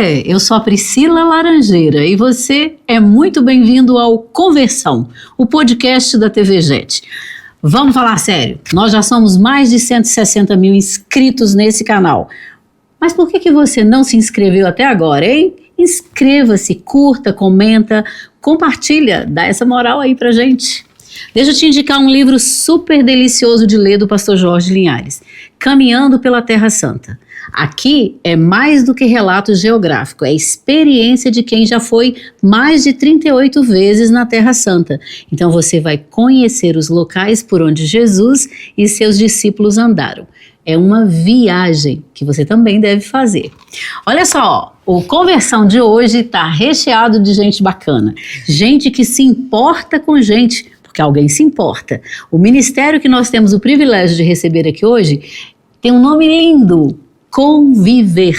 você? Eu sou a Priscila Laranjeira e você é muito bem-vindo ao Conversão, o podcast da TV Jet. Vamos falar sério, nós já somos mais de 160 mil inscritos nesse canal. Mas por que você não se inscreveu até agora, hein? Inscreva-se, curta, comenta, compartilha, dá essa moral aí pra gente. Deixa eu te indicar um livro super delicioso de ler do pastor Jorge Linhares, Caminhando pela Terra Santa. Aqui é mais do que relato geográfico, é experiência de quem já foi mais de 38 vezes na Terra Santa. Então você vai conhecer os locais por onde Jesus e seus discípulos andaram. É uma viagem que você também deve fazer. Olha só, o Conversão de hoje está recheado de gente bacana, gente que se importa com gente, porque alguém se importa. O ministério que nós temos o privilégio de receber aqui hoje tem um nome lindo, Conviver.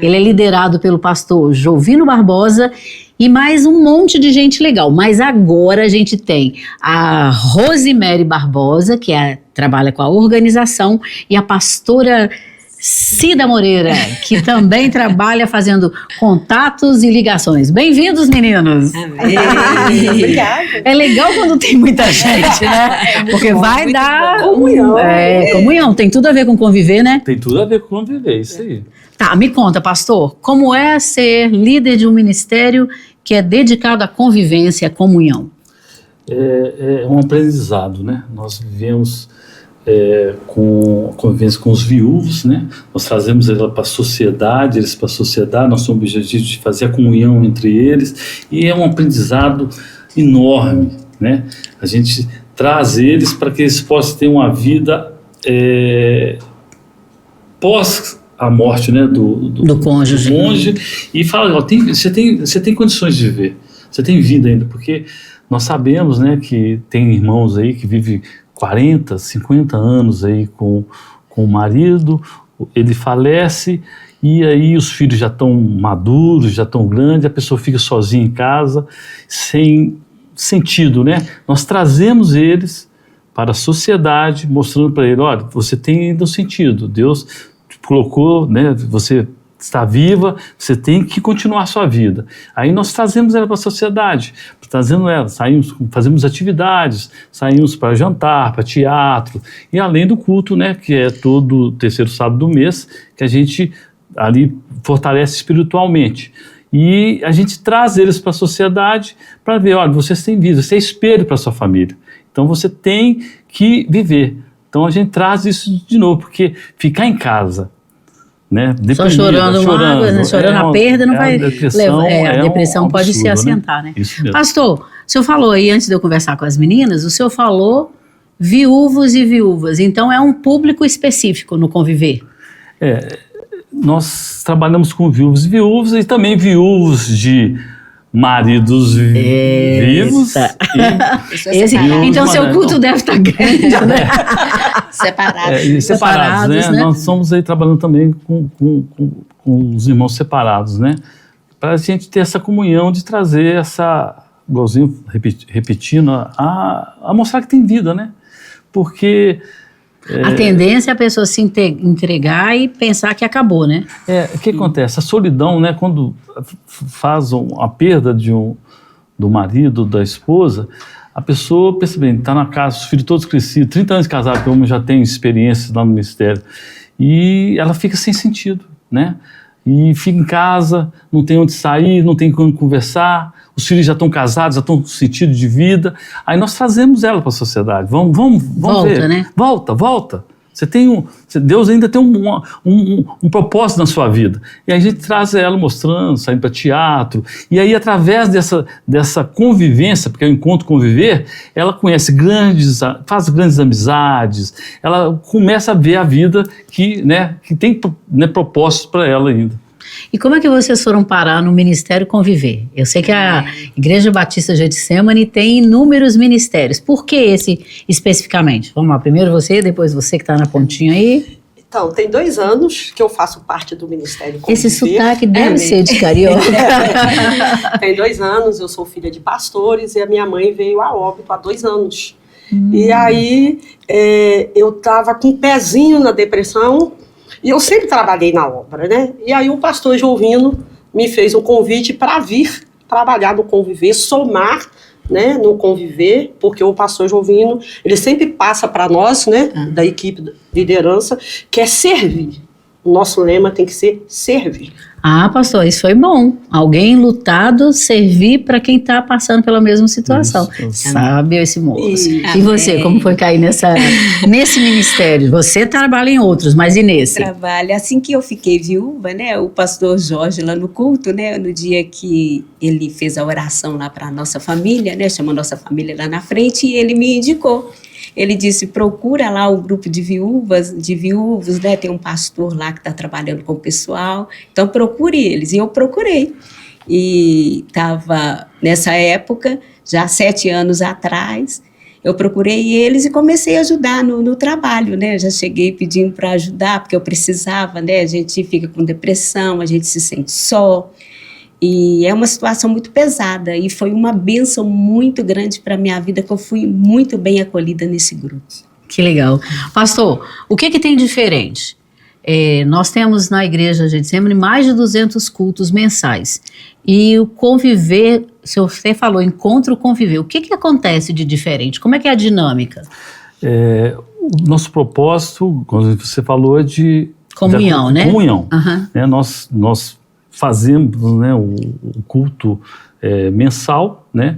Ele é liderado pelo pastor Jovino Barbosa e mais um monte de gente legal. Mas agora a gente tem a Rosemary Barbosa, que trabalha com a organização, e a pastora Cida Moreira, que também trabalha fazendo contatos e ligações. Bem-vindos, meninos! Amém! Obrigada! É legal quando tem muita gente, né? Porque vai dar comunhão. Comunhão, tem tudo a ver com conviver, né? Tem tudo a ver com conviver, isso aí. Tá, me conta, pastor, como é ser líder de um ministério que é dedicado à convivência, à comunhão? É um aprendizado, né? Nós vivemos com a convivência com os viúvos, né? Nós trazemos eles para a sociedade, nós temos o objetivo de fazer a comunhão entre eles, e é um aprendizado enorme, né? A gente traz eles para que eles possam ter uma vida pós a morte, né, do cônjuge, e fala, ó, você tem condições de viver, você tem vida ainda, porque nós sabemos, né, que tem irmãos aí que vivem 40, 50 anos aí com o marido, ele falece e aí os filhos já estão maduros, já estão grandes, a pessoa fica sozinha em casa, sem sentido, né? Nós trazemos eles para a sociedade, mostrando para ele, olha, você tem ainda um sentido, Deus te colocou, né, você está viva, você tem que continuar a sua vida. Aí nós trazemos ela para a sociedade, fazemos atividades, saímos para jantar, para teatro, e além do culto, né, que é todo terceiro sábado do mês, que a gente ali fortalece espiritualmente. E a gente traz eles para a sociedade para ver, olha, vocês têm vida, você é espelho para a sua família, então você tem que viver. Então a gente traz isso de novo, porque ficar em casa, né, só chorando a perda não vai levar. A depressão pode se assentar, né? Isso mesmo. Pastor, o senhor falou aí, antes de eu conversar com as meninas, o senhor falou viúvos e viúvas, então é um público específico no conviver. Nós trabalhamos com viúvos e viúvas e também viúvos de maridos vivos. Então seu culto deve estar grande, né? Separados, né? Nós estamos aí trabalhando também com os irmãos separados, né? Para a gente ter essa comunhão de trazer essa, igualzinho, repetindo, a mostrar que tem vida, né? Porque a tendência é a pessoa se entregar e pensar que acabou, né? O que acontece? A solidão, né? Quando faz a perda do marido, da esposa, a pessoa, pensa bem, está na casa, os filhos todos crescidos, 30 anos de casado, porque o homem já tem experiência lá no ministério, e ela fica sem sentido, né? E fica em casa, não tem onde sair, não tem como conversar, os filhos já estão casados, já estão com sentido de vida, aí nós trazemos ela para a sociedade, vamos volta, ver, né? Volta. Deus ainda tem um propósito na sua vida. E aí a gente traz ela mostrando, saindo para teatro. E aí, através dessa convivência, porque é o encontro conviver, ela conhece faz grandes amizades, ela começa a ver a vida que tem, né, propósitos para ela ainda. E como é que vocês foram parar no Ministério Conviver? Eu sei que a Igreja Batista Getsemane tem inúmeros ministérios. Por que esse especificamente? Vamos lá, primeiro você, depois você que está na pontinha aí. Então, tem 2 anos que eu faço parte do Ministério Conviver. Esse sotaque deve ser de carioca. Tem 2 anos, eu sou filha de pastores e a minha mãe veio a óbito há 2 anos. E aí eu estava com um pezinho na depressão e eu sempre trabalhei na obra, né? E aí o pastor Jovino me fez um convite para vir trabalhar no Conviver, somar, né, no Conviver, porque o pastor Jovino, ele sempre passa para nós, né, da equipe de liderança, que é servir. O nosso lema tem que ser servir. Ah, pastor, isso foi bom. Alguém lutado servir para quem está passando pela mesma situação. Isso. Sabe esse moço. E Amém. você, como foi cair nesse ministério? Você trabalha em outros, mas e nesse? Trabalho. Assim que eu fiquei viúva, né, o pastor Jorge lá no culto, né, no dia que ele fez a oração lá para a nossa família, né, chamou a nossa família lá na frente, e ele me indicou. Ele disse, procura lá o grupo de viúvos, né? Tem um pastor lá que está trabalhando com o pessoal, então procure eles. E eu procurei. E estava nessa época, já 7 anos atrás, eu procurei eles e comecei a ajudar no trabalho, né? Eu já cheguei pedindo para ajudar, porque eu precisava, né? A gente fica com depressão, a gente se sente só. E é uma situação muito pesada e foi uma bênção muito grande para a minha vida, que eu fui muito bem acolhida nesse grupo. Que legal. Pastor, o que tem diferente? Nós temos na igreja de Getsemane mais de 200 cultos mensais. E o Conviver, se você falou encontro Conviver, o que acontece de diferente? Como é que é a dinâmica? O nosso propósito, como você falou, é de... Comunhão, né? Comunhão. Uhum. Né? Nós fazemos, né, o culto mensal, né,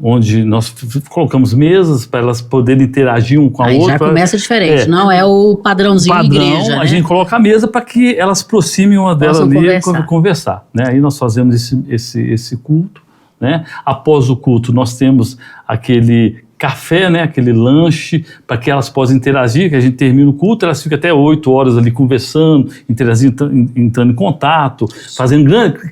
onde nós colocamos mesas para elas poderem interagir um com a outra. Já começa diferente, não é o padrãozinho de igreja, né? A gente coloca a mesa para que elas aproximem uma delas ali e conversar. Né? Aí nós fazemos esse culto. Né? Após o culto nós temos aquele café, né, aquele lanche, para que elas possam interagir, que a gente termina o culto, elas ficam até 8 horas ali conversando, interagindo, entrando em contato,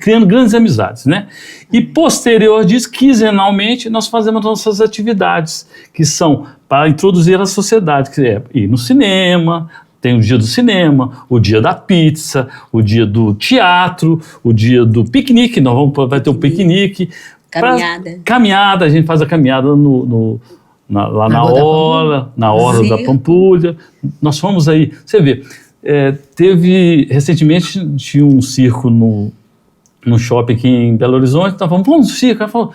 criando grandes amizades, né? E posterior disso, quinzenalmente, nós fazemos nossas atividades, que são para introduzir a sociedade, que é ir no cinema, tem o dia do cinema, o dia da pizza, o dia do teatro, o dia do piquenique, vai ter um piquenique. Caminhada, a gente faz a caminhada lá na hora da Pampulha. Nós fomos aí, você vê, recentemente tinha um circo no shopping aqui em Belo Horizonte, então vamos no circo, ela falou,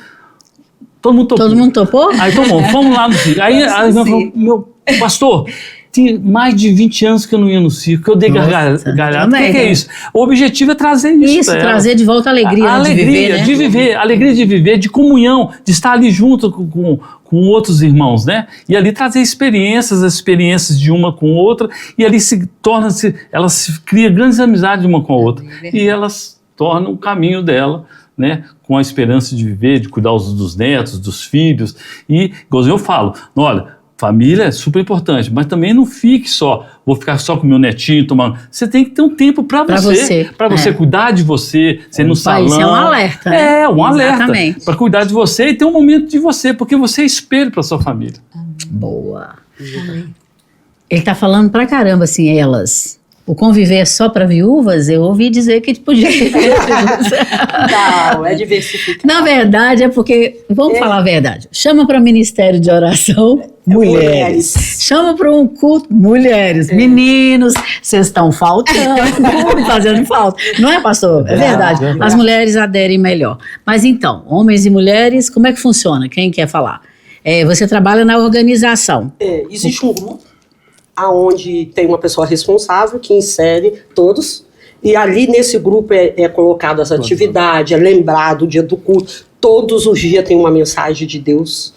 todo mundo topou? Aí fomos lá no circo, aí ela falou, meu pastor, tinha mais de 20 anos que eu não ia no circo, que eu dei gargalhada. O que é isso? O objetivo é trazer isso. Trazer de volta a alegria de viver, né? Alegria de viver, de comunhão, de estar ali junto com outros irmãos, né? E ali trazer as experiências de uma com outra, e ali elas se criam grandes amizades uma com a outra. E elas tornam o caminho dela, né? Com a esperança de viver, de cuidar dos netos, dos filhos. E, igual eu falo, olha, família é super importante, mas também não fique vou ficar só com meu netinho tomando. Você tem que ter um tempo para você cuidar de você no salão. Isso é um alerta, né? Um alerta para cuidar de você e ter um momento de você, porque você é espelho para sua família. Boa. Amém. Ele está falando pra caramba, assim, elas. O conviver é só para viúvas? Eu ouvi dizer que podia ter viúvas. Não, é diversificado. Na verdade, é porque, vamos falar a verdade, chama para ministério de oração mulheres. Chama para um culto mulheres. Meninos, vocês estão faltando, fazendo falta. Não é, pastor? É verdade. As mulheres aderem melhor. Mas então, homens e mulheres, como é que funciona? Quem quer falar? Você trabalha na organização. Existe um grupo onde tem uma pessoa responsável que insere todos, e ali nesse grupo é colocado as atividades, é lembrado o dia do culto, todos os dias tem uma mensagem de Deus,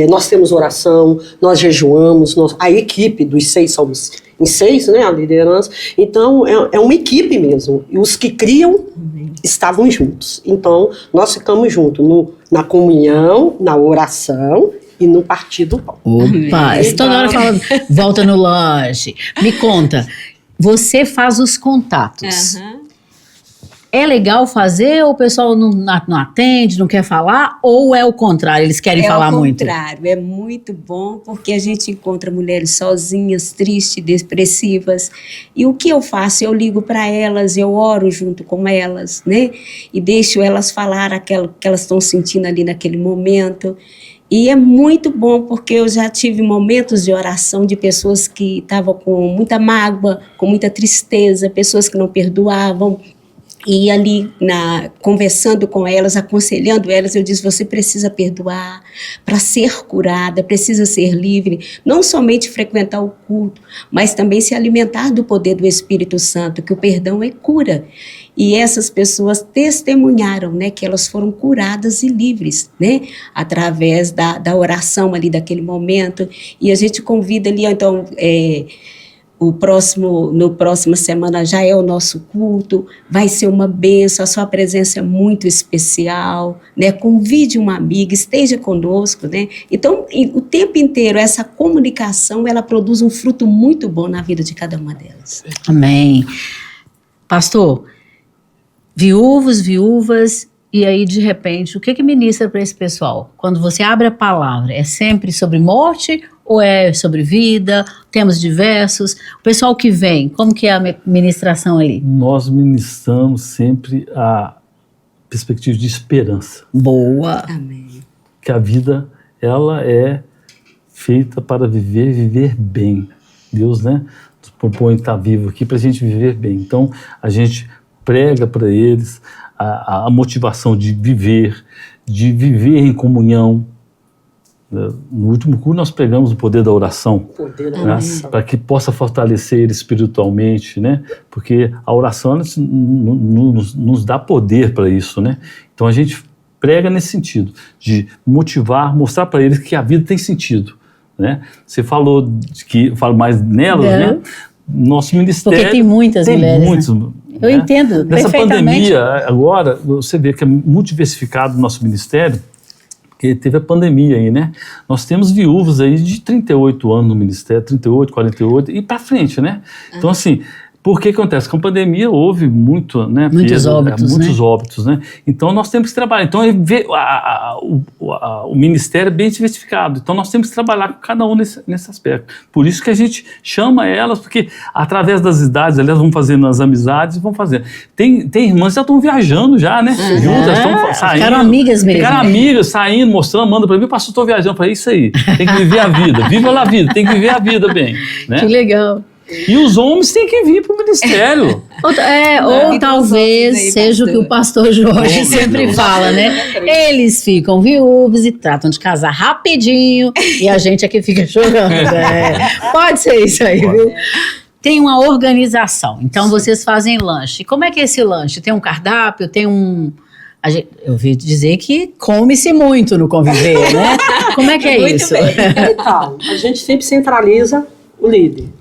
nós temos oração, nós jejuamos, a equipe dos 6 somos em 6, né, a liderança, então é uma equipe mesmo, e os que criam estavam juntos, então nós ficamos juntos na comunhão, na oração, e no partir do pão. Opa, toda hora falando, volta no lanche. Me conta, você faz os contatos. Uhum. É legal fazer ou o pessoal não atende, não quer falar? Ou é o contrário, eles querem falar muito? É o contrário, é muito bom porque a gente encontra mulheres sozinhas, tristes, depressivas. E o que eu faço? Eu ligo para elas, eu oro junto com elas, né? E deixo elas falar aquilo que elas estão sentindo ali naquele momento. E é muito bom porque eu já tive momentos de oração de pessoas que estavam com muita mágoa, com muita tristeza, pessoas que não perdoavam. E ali, conversando com elas, aconselhando elas, eu disse, você precisa perdoar para ser curada, precisa ser livre, não somente frequentar o culto, mas também se alimentar do poder do Espírito Santo, que o perdão é cura. E essas pessoas testemunharam, né, que elas foram curadas e livres, né, através da oração ali daquele momento. E a gente convida ali, então, no próxima semana já é o nosso culto, vai ser uma bênção, a sua presença é muito especial, né? Convide uma amiga, esteja conosco, né? Então, o tempo inteiro, essa comunicação, ela produz um fruto muito bom na vida de cada uma delas. Amém. Pastor, viúvas, e aí, de repente, o que ministra para esse pessoal? Quando você abre a palavra, é sempre sobre morte ou é sobre vida? Temas diversos. O pessoal que vem, como que é a ministração ali? Nós ministramos sempre a perspectiva de esperança. Boa. Amém. Que a vida, ela é feita para viver bem. Deus, né, nos propõe estar vivo aqui para a gente viver bem. Então, a gente prega para eles a motivação de viver em comunhão. No último culto nós pregamos o poder da oração, para que possa fortalecer ele espiritualmente, né? Porque a oração nos dá poder para isso, né? Então a gente prega nesse sentido, de motivar, mostrar para eles que a vida tem sentido, né? Você falou que falo mais nelas, né? Nosso ministério porque tem muitas mulheres, né? Eu entendo nessa perfeitamente. Pandemia agora você vê que é muito diversificado o nosso ministério, porque teve a pandemia aí, né? Nós temos viúvas aí de 38 anos no ministério, 38, 48 e para frente, né? Então, assim, por que acontece? Com a pandemia houve muito, né? Muitos óbitos, né? Então, nós temos que trabalhar. Então, o ministério é bem diversificado. Então, nós temos que trabalhar com cada um nesse aspecto. Por isso que a gente chama elas, porque através das idades, elas vão fazendo as amizades e vão fazendo. Tem irmãs que já estão viajando já, né? Juntas, estão saindo. Ficaram amigas mesmo. Ficaram amigas, saindo, mostrando, manda para mim, pastor, estou viajando. Para isso aí. Tem que viver a vida. Viva lá a vida. Tem que viver a vida bem. Né? Que legal. E os homens têm que vir para o ministério. Ou talvez seja o que o pastor Jorge sempre fala, né? Eles ficam viúvos e tratam de casar rapidinho e a gente aqui fica chorando. Pode ser isso aí, viu? Tem uma organização, então vocês fazem lanche. Como é que é esse lanche? Tem um cardápio, tem um... Eu ouvi dizer que come-se muito no Conviver, né? Como é que é isso? Então, a gente sempre centraliza o líder.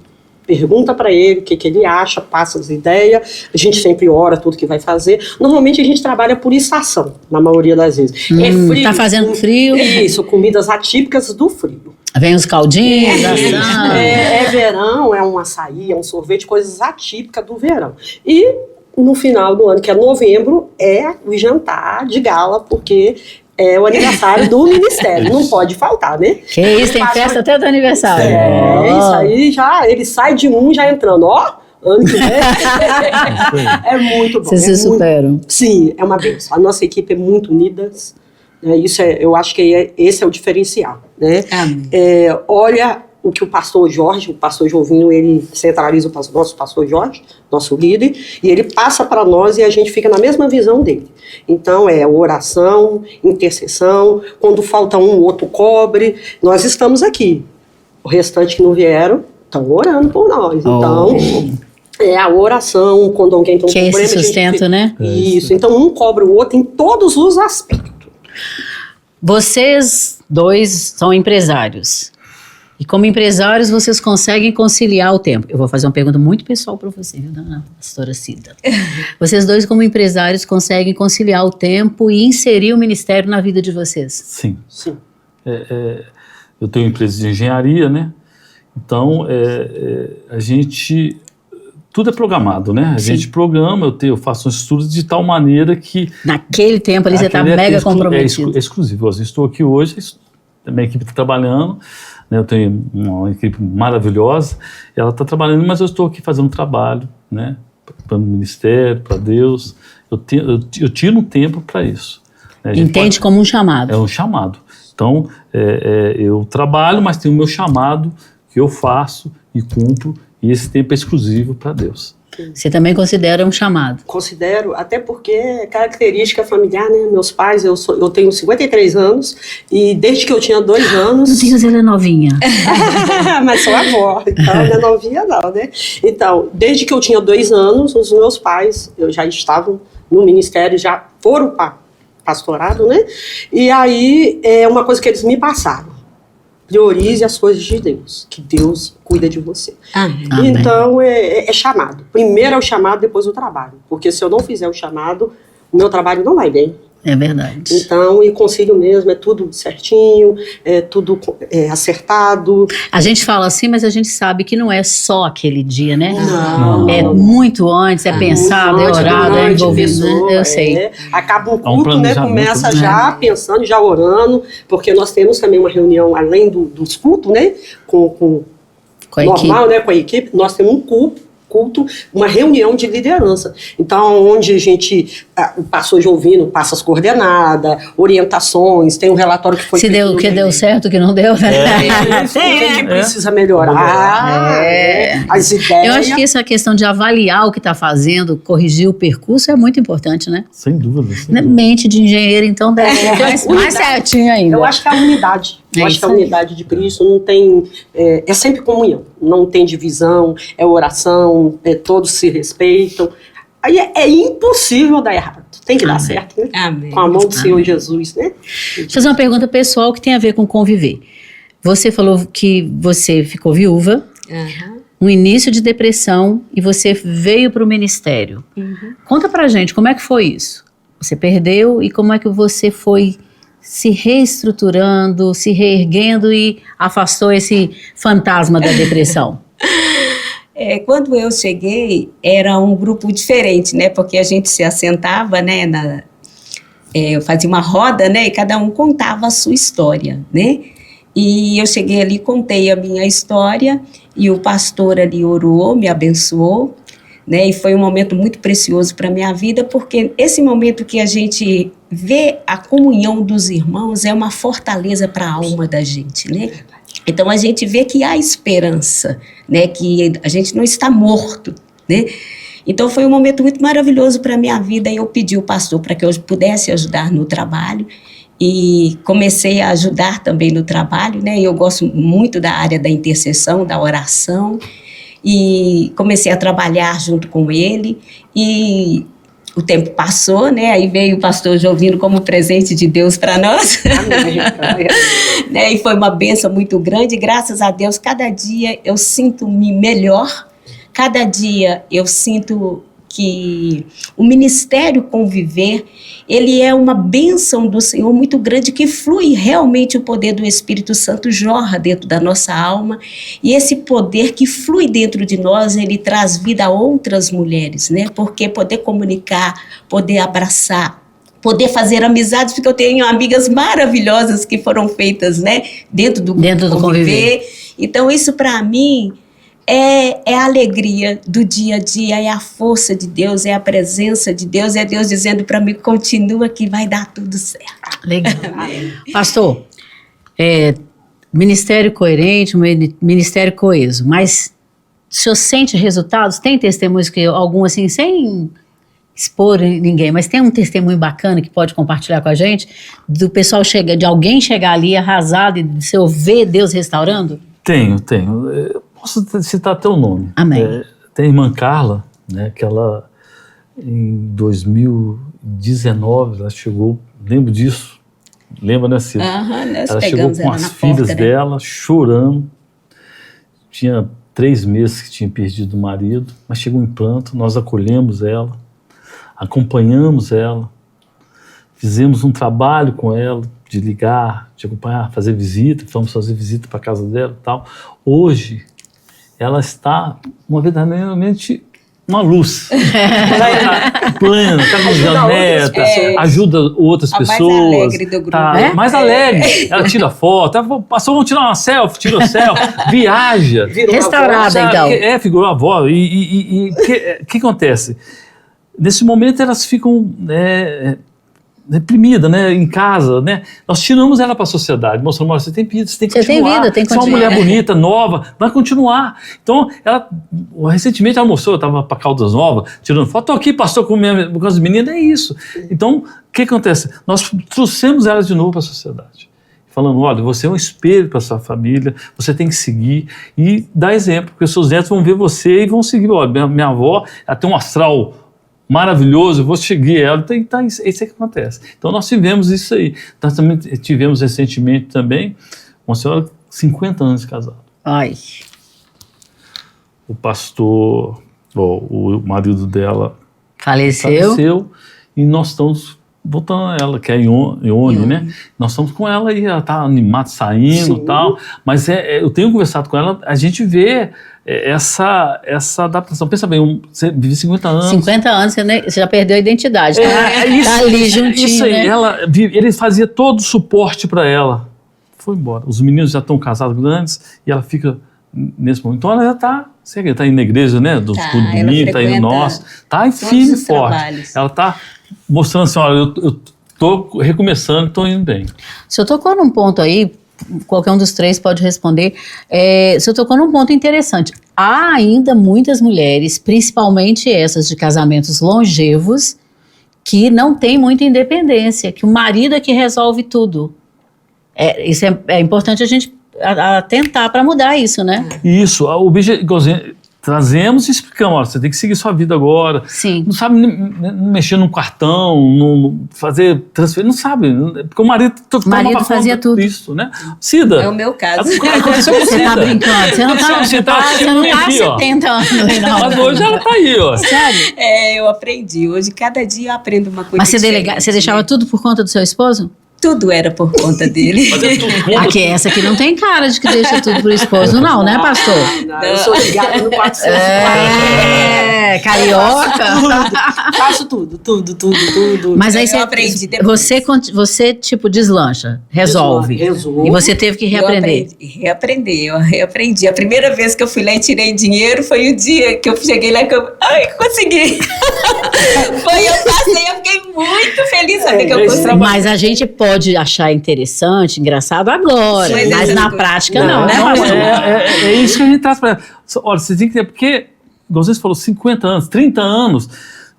Pergunta para ele o que ele acha, passa as ideias, a gente sempre ora tudo que vai fazer. Normalmente a gente trabalha por estação, na maioria das vezes. É frio. Tá fazendo frio? Isso, comidas atípicas do frio. Vem os caldinhos, é verão, é um açaí, é um sorvete, coisas atípicas do verão. E no final do ano, que é novembro, é o jantar de gala, porque é o aniversário do ministério, não pode faltar, né? Que isso, tem festa até do aniversário. Isso aí já, ele sai de já entrando, ano que vem. É muito bom. Vocês se superam. Sim, é uma bênção. A nossa equipe é muito unida, né? Isso eu acho que esse é o diferencial, né? Olha o que o pastor Jovinho, ele centraliza o nosso pastor Jorge, nosso líder, e ele passa para nós e a gente fica na mesma visão dele. Então, oração, intercessão, quando falta um, o outro cobre, nós estamos aqui. O restante que não vieram, estão orando por nós. Então, a oração, quando alguém tem um problema... Que esse sustento, né? Isso, então um cobre o outro em todos os aspectos. Vocês dois são empresários. E como empresários, vocês conseguem conciliar o tempo. Eu vou fazer uma pergunta muito pessoal para você, viu, dona pastora Cida? Vocês dois, como empresários, conseguem conciliar o tempo e inserir o ministério na vida de vocês? Sim. Eu tenho uma empresa de engenharia, né? Então, a gente... Tudo é programado, né? A gente programa, eu faço estudos de tal maneira que... Naquele tempo ali você está mega comprometido. É exclusivo. Eu estou aqui hoje, a minha equipe está trabalhando, né? Eu tenho uma equipe maravilhosa, ela está trabalhando, mas eu estou aqui fazendo um trabalho, né? Para o ministério, para Deus. Eu tiro um tempo para isso. Né? Entende como um chamado. É um chamado. Então, eu trabalho, mas tenho o meu chamado que eu faço e cumpro, e esse tempo é exclusivo para Deus. Você também considera um chamado? Considero, até porque é característica familiar, né? Meus pais, eu tenho 53 anos e desde que eu tinha 2 anos... Meu Deus, ela é novinha. Mas sou avó, então não é novinha não, né? Então, desde que eu tinha 2 anos, os meus pais já estavam no ministério, já foram para pastorado, né? E aí, é uma coisa que eles me passaram. Priorize as coisas de Deus, que Deus cuida de você. Amém. Então, é chamado. Primeiro é o chamado, depois o trabalho. Porque se eu não fizer o chamado, o meu trabalho não vai bem. É verdade. Então, e concílio mesmo, é tudo certinho, é tudo acertado. A gente fala assim, mas a gente sabe que não é só aquele dia, né? Não. É muito antes, é pensado, é orado, é envolvido, né? Eu sei. Acaba um culto, né? Começa já pensando, já orando, porque nós temos também uma reunião, além dos cultos, né? Com a normal, equipe. né? Com a equipe, nós temos um culto, uma reunião de liderança. Então, onde a gente, o pastor Jovino passa as coordenadas, orientações, tem um relatório que foi feito. O que deu certo, o que não deu, né? O que precisa melhorar, as ideias. Eu acho que essa questão de avaliar o que está fazendo, corrigir o percurso é muito importante, né? Sem dúvida. Mente de engenheiro, então, deve ser mais certinho ainda. Eu acho que é a unidade. Eu acho que a unidade de Cristo não tem... É sempre comunhão. Não tem divisão, é oração, todos se respeitam. Aí é impossível dar errado. Tem que dar certo, né? Amém. Com a mão do Senhor Jesus, né? Deixa eu fazer uma pergunta pessoal que tem a ver com conviver. Você falou que você ficou viúva, um início de depressão, e você veio para o ministério. Conta pra gente, como é que foi isso? Você perdeu e como é que você foi se reestruturando, se reerguendo e afastou esse fantasma da depressão? Quando eu cheguei, era um grupo diferente, né? Porque a gente se assentava, né? Eu fazia uma roda, né? E cada um contava a sua história, né? E eu cheguei ali, contei a minha história e o pastor ali orou, me abençoou, né? E foi um momento muito precioso para a minha vida, porque esse momento que a gente vê a comunhão dos irmãos é uma fortaleza para a alma da gente, né? Então a gente vê que há esperança, né? Que a gente não está morto, né? Então foi um momento muito maravilhoso para a minha vida e eu pedi ao pastor para que eu pudesse ajudar no trabalho e comecei a ajudar também no trabalho, né? Eu gosto muito da área da intercessão, da oração, e comecei a trabalhar junto com ele e o tempo passou, né? Aí veio o pastor Jovino como presente de Deus para nós. Né? E foi uma bênção muito grande. Graças a Deus, cada dia eu sinto-me melhor. Cada dia eu sinto que o Ministério Conviver, ele é uma bênção do Senhor muito grande, que flui realmente o poder do Espírito Santo, jorra dentro da nossa alma, e esse poder que flui dentro de nós, ele traz vida a outras mulheres, né? Porque poder comunicar, poder abraçar, poder fazer amizades, porque eu tenho amigas maravilhosas que foram feitas, né? Dentro do Conviver. Então isso para mim é a alegria do dia a dia, é a força de Deus, é a presença de Deus, é Deus dizendo para mim, continua que vai dar tudo certo. Legal. Pastor, ministério coerente, ministério coeso, mas o senhor sente resultados? Tem testemunhos que algum assim, sem expor ninguém, mas tem um testemunho bacana que pode compartilhar com a gente, do pessoal de alguém chegar ali arrasado e de você ver Deus restaurando? Tenho. Posso citar até o nome. Amém. Tem a irmã Carla, né, que ela, em 2019, ela chegou, lembro disso, lembra, né, Cida? Ela chegou com as filhas dela, chorando, tinha 3 meses que tinha perdido o marido, mas chegou em pranto, nós acolhemos ela, acompanhamos ela, fizemos um trabalho com ela, de ligar, de acompanhar, fazer visita, fomos fazer visita para a casa dela e tal. Hoje, ela está verdadeiramente uma luz. Plena, está com janeta, ajuda outras pessoas. Mais alegre do grupo. Mais alegre. Ela tira foto, passou, vamos tirar uma selfie, tirou selfie, viaja. Restaurada, então. Figurou a avó. E o que acontece? Nesse momento elas ficam reprimida, né, em casa, né? Nós tiramos ela para a sociedade, mostrando, olha, você tem vida, você tem que continuar. Tem vida, tem que continuar. Você é uma mulher bonita, continuar. nova, vai continuar. Então, recentemente ela mostrou, eu estava para Caldas Novas, tirando foto, estou aqui, pastor, com as meninas, é isso. Então, o que acontece? Nós trouxemos ela de novo para a sociedade. Falando, olha, você é um espelho para sua família, você tem que seguir e dar exemplo, porque os seus netos vão ver você e vão seguir. Olha, minha avó, ela tem um astral maravilhoso, eu vou seguir ela, então isso é que acontece. Então nós tivemos isso aí. Nós também tivemos recentemente também uma senhora 50 anos de casado. Ai. O pastor, o marido dela Faleceu e nós estamos voltando a ela, que é a Ione, né? Nós estamos com ela e ela está animada, saindo e tal, mas eu tenho conversado com ela, a gente vê essa adaptação. Pensa bem, você vive 50 anos. 50 anos, você já perdeu a identidade. Tá ali juntinho, isso aí, né? Ele fazia todo o suporte para ela. Foi embora. Os meninos já estão casados grandes e ela fica nesse momento. Então ela já está indo na igreja, né? Dos cultos do domingo, está indo nosso. Está firme e forte. Trabalhos. Ela está mostrando assim, olha, eu estou recomeçando, estou indo bem. O senhor tocou num ponto aí, qualquer um dos três pode responder. O senhor tocou num ponto interessante. Há ainda muitas mulheres, principalmente essas de casamentos longevos, que não têm muita independência, que o marido é que resolve tudo. Isso é importante a gente atentar para mudar isso, né? Isso, trazemos e explicamos, olha, você tem que seguir sua vida agora. Sim. Não sabe mexer num cartão, não fazer transferência, não sabe, porque o marido fazia tudo isso, né? Cida. É o meu caso. Aconteceu com Você Cida. tá brincando, você não tá há 70 anos, Reinaldo. Mas hoje ela tá aí, ó. Sério? Eu aprendi. Hoje, cada dia eu aprendo uma coisa Mas diferente. você deixava tudo por conta do seu esposo? Tudo era por conta dele. Essa aqui não tem cara de que deixa tudo pro esposo, não, né, pastor? Não, eu sou ligada no 400. Carioca. Faço tudo. Mas aí Eu aprendi depois. você tipo, deslancha, resolve. Resolvo. E você teve que reaprender. Eu reaprendi. A primeira vez que eu fui lá e tirei dinheiro foi o dia que eu cheguei lá e consegui. Eu passei, eu fiquei muito feliz saber que eu consegui. Mas a gente pode achar interessante, engraçado agora, Sim, mas na prática não, né, pastor? É isso que a gente traz para ela. Olha, você tem que ter, porque, igual você falou, 50 anos, 30 anos,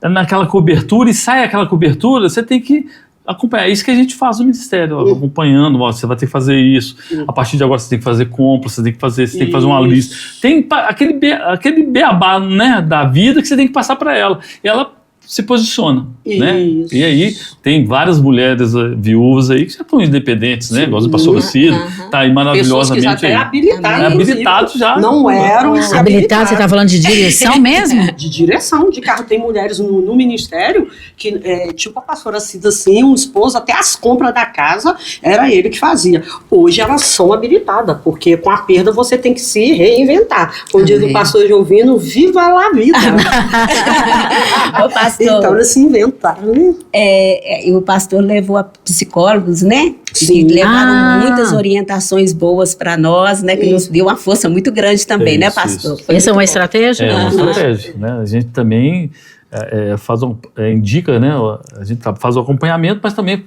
naquela cobertura, e sai aquela cobertura, você tem que acompanhar. É isso que a gente faz no ministério, acompanhando, ó, você vai ter que fazer isso, a partir de agora você tem que fazer compras, você tem que fazer uma lista. Tem aquele beabá, né, da vida que você tem que passar para ela. E ela se posiciona, né? E aí tem várias mulheres viúvas aí que já estão independentes, né? Igual a pastora Cida, tá aí maravilhosamente aí. Habilitados já. Não eram habilitados, você tá falando de direção mesmo? De direção de carro. Tem mulheres no ministério que, tipo a pastora Cida, assim, um esposo, até as compras da casa, era ele que fazia. Hoje elas são habilitadas, porque com a perda você tem que se reinventar. Como diz o pastor Jovino, viva lá a vida. O pastor, então eles se inventaram. O pastor levou a psicólogos, né? Sim. Que levaram muitas orientações boas para nós, né? Que nos deu uma força muito grande também, né, pastor? Essa é uma estratégia? É uma estratégia, né? A gente também indica, né? A gente faz o acompanhamento, mas também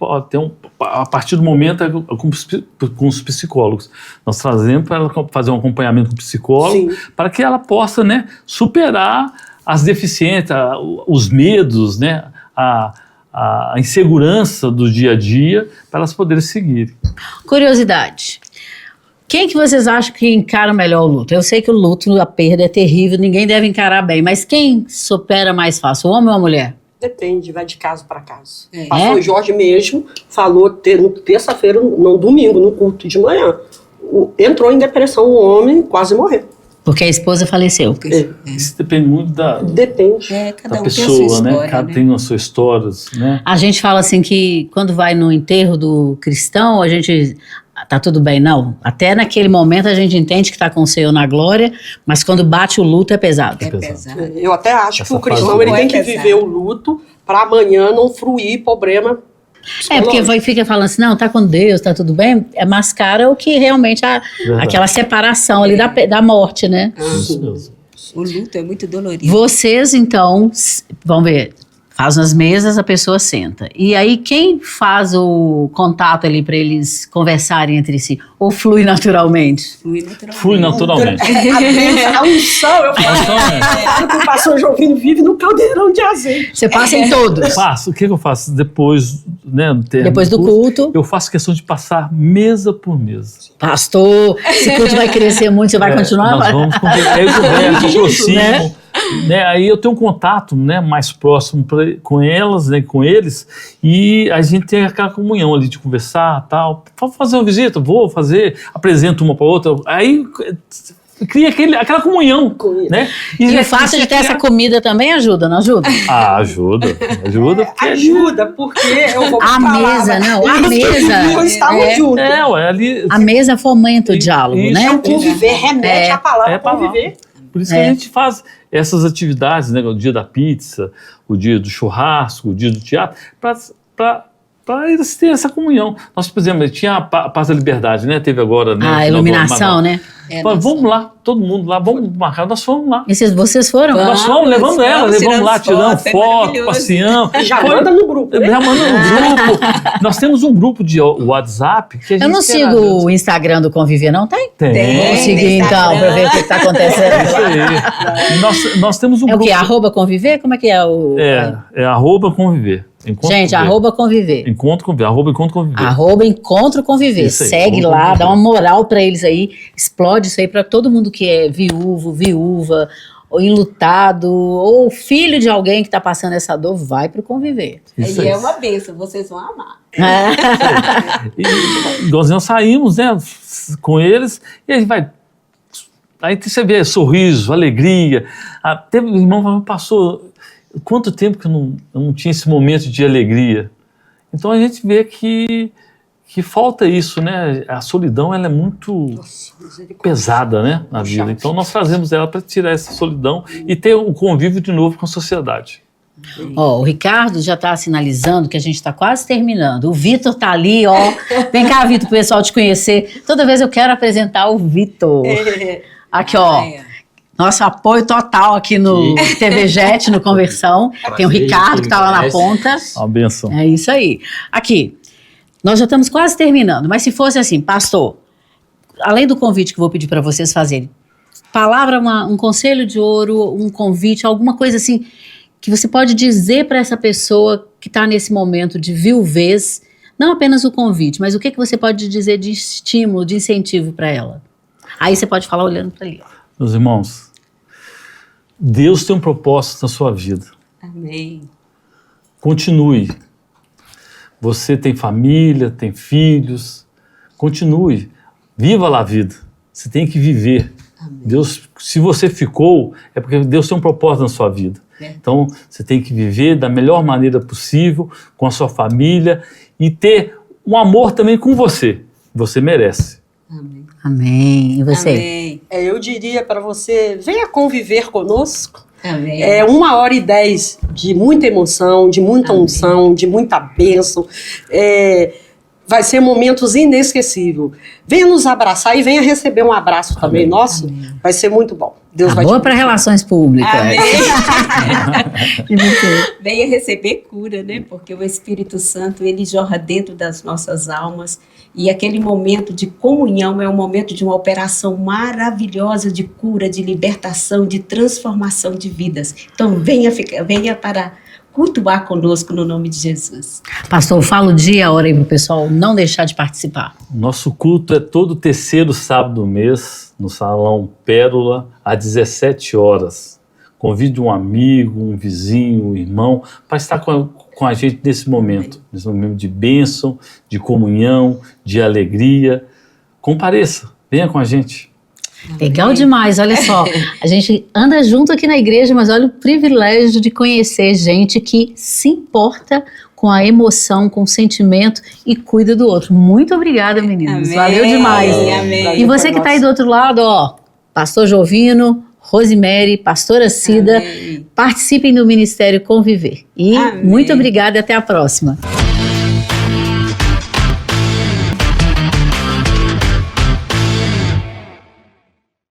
a partir do momento com os psicólogos. Nós trazemos para ela fazer um acompanhamento com o psicólogo, para que ela possa, né, superar as deficiências, os medos, né, a insegurança do dia a dia, para elas poderem seguir. Curiosidade. Quem que vocês acham que encara melhor o luto? Eu sei que o luto, a perda é terrível, ninguém deve encarar bem, mas quem supera mais fácil, o homem ou a mulher? Depende, vai de caso para caso. O pastor Jorge mesmo falou terça-feira, no domingo, no culto de manhã. Entrou em depressão o homem, quase morreu. Porque a esposa faleceu. Isso depende muito da cada um pessoa, tem a sua história, né? Cada tem as suas histórias, né? A gente fala assim que quando vai no enterro do cristão, a gente tá tudo bem, não. Até naquele momento a gente entende que está com o Senhor na glória, mas quando bate o luto é pesado. É pesado. Eu até acho que o cristão ele tem que viver o luto para amanhã não fruir problema. Porque fica falando assim, não, tá com Deus, tá tudo bem, mascara o que realmente aquela separação ali da morte, né? Isso mesmo. O luto é muito dolorido. Vocês, então, vamos ver, Faz nas mesas, a pessoa senta. E aí quem faz o contato ali para eles conversarem entre si? Ou flui naturalmente? Flui naturalmente. A unção, eu falo que o pastor Jovino vive no caldeirão de azeite. Você passa em todos? O que eu faço? Depois, né, Depois do culto. Eu faço questão de passar mesa por mesa. Pastor, esse culto vai crescer muito, você vai continuar? Nós vamos conversar, eu converso, aproximo. Né, aí eu tenho um contato, né, mais próximo com elas, né, com eles, e a gente tem aquela comunhão ali de conversar, tal. Vou fazer uma visita, vou fazer, apresento uma para outra, aí cria aquela comunhão, né? E o fato de ter essa comida também ajuda, não ajuda? Ajuda. Ajuda, porque eu vou a mesa, não, a mesa. Estavam juntos. Ali, a mesa fomenta o diálogo, isso, né? É um conviver, remete a palavra conviver. Por isso que a gente faz essas atividades, né? O dia da pizza, o dia do churrasco, o dia do teatro, para eles terem essa comunhão. Nós, por exemplo, tinha a Paz da Liberdade, né? Teve agora, né? A iluminação, né? Vamos lá, todo mundo lá, vamos marcar. Nós fomos lá. E vocês foram? Nós fomos, levamos elas, levamos lá, tiramos foto, passeamos. Já manda no grupo. Já manda no grupo. Nós temos um grupo de WhatsApp que a gente... Eu não sigo o Instagram do Conviver, não tem? Tem. Vamos seguir então, para ver o que está acontecendo. Isso aí. Nós temos um grupo... É o quê? @conviver? Como é que é o... É @conviver. Gente, @conviver. Encontro Conviver. @encontro conviver. @encontro conviver. Isso aí, segue lá, conviver. dá uma moral pra eles aí. Explode isso aí pra todo mundo que é viúvo, viúva, ou enlutado, ou filho de alguém que tá passando essa dor, vai pro Conviver. Isso E aí. é uma bênção, vocês vão amar. Igualzinho nós saímos, né, com eles, e aí vai... Aí você vê sorriso, alegria. Teve um irmão que falou, passou... Quanto tempo que eu não tinha esse momento de alegria? Então a gente vê que falta isso, né? A solidão, ela é muito pesada, né, na vida. Então nós trazemos ela para tirar essa solidão e ter um convívio de novo com a sociedade. O Ricardo já está sinalizando que a gente está quase terminando. O Vitor está ali, ó. Vem cá, Vitor, para o pessoal te conhecer. Toda vez eu quero apresentar o Vitor. Aqui, ó. Nosso apoio total aqui no TVJet, no Conversão. Tem o Ricardo que está lá na ponta. Uma benção. É isso aí. Aqui, nós já estamos quase terminando, mas se fosse assim, pastor, além do convite que eu vou pedir para vocês fazerem, palavra, um conselho de ouro, um convite, alguma coisa assim, que você pode dizer para essa pessoa que está nesse momento de viuvez, não apenas o convite, mas o que você pode dizer de estímulo, de incentivo para ela? Aí você pode falar olhando para ali. Meus irmãos, Deus tem um propósito na sua vida. Amém. Continue. Você tem família, tem filhos. Continue. Viva lá a vida. Você tem que viver. Amém. Deus, se você ficou, é porque Deus tem um propósito na sua vida. Então, você tem que viver da melhor maneira possível, com a sua família e ter um amor também com você. Você merece. Amém. Amém. E você? Amém. Eu diria para você, venha conviver conosco. Amém. 1h10 de muita emoção, de muita unção, de muita bênção. Vai ser momentos inesquecíveis. Venha nos abraçar e venha receber um abraço também nosso. Amém. Vai ser muito bom. Deus vai boa para relações públicas. Amém. E você? Venha receber cura, né? Porque o Espírito Santo, ele jorra dentro das nossas almas. E aquele momento de comunhão é um momento de uma operação maravilhosa de cura, de libertação, de transformação de vidas. Então, venha para cultuar conosco no nome de Jesus. Pastor, fala o dia, a hora aí para o pessoal não deixar de participar. Nosso culto é todo terceiro sábado do mês, no Salão Pérola, às 17 horas. Convide um amigo, um vizinho, um irmão, para estar com a gente nesse momento de bênção, de comunhão, de alegria. Compareça, venha com a gente. Legal demais, olha só, a gente anda junto aqui na igreja, mas olha o privilégio de conhecer gente que se importa com a emoção, com o sentimento e cuida do outro. Muito obrigada, meninos, Amém. Valeu demais. Amém. E você que está aí do outro lado, ó, Pastor Jovino, Rosemary, Pastora Cida, participem do Ministério Conviver. E muito obrigada e até a próxima.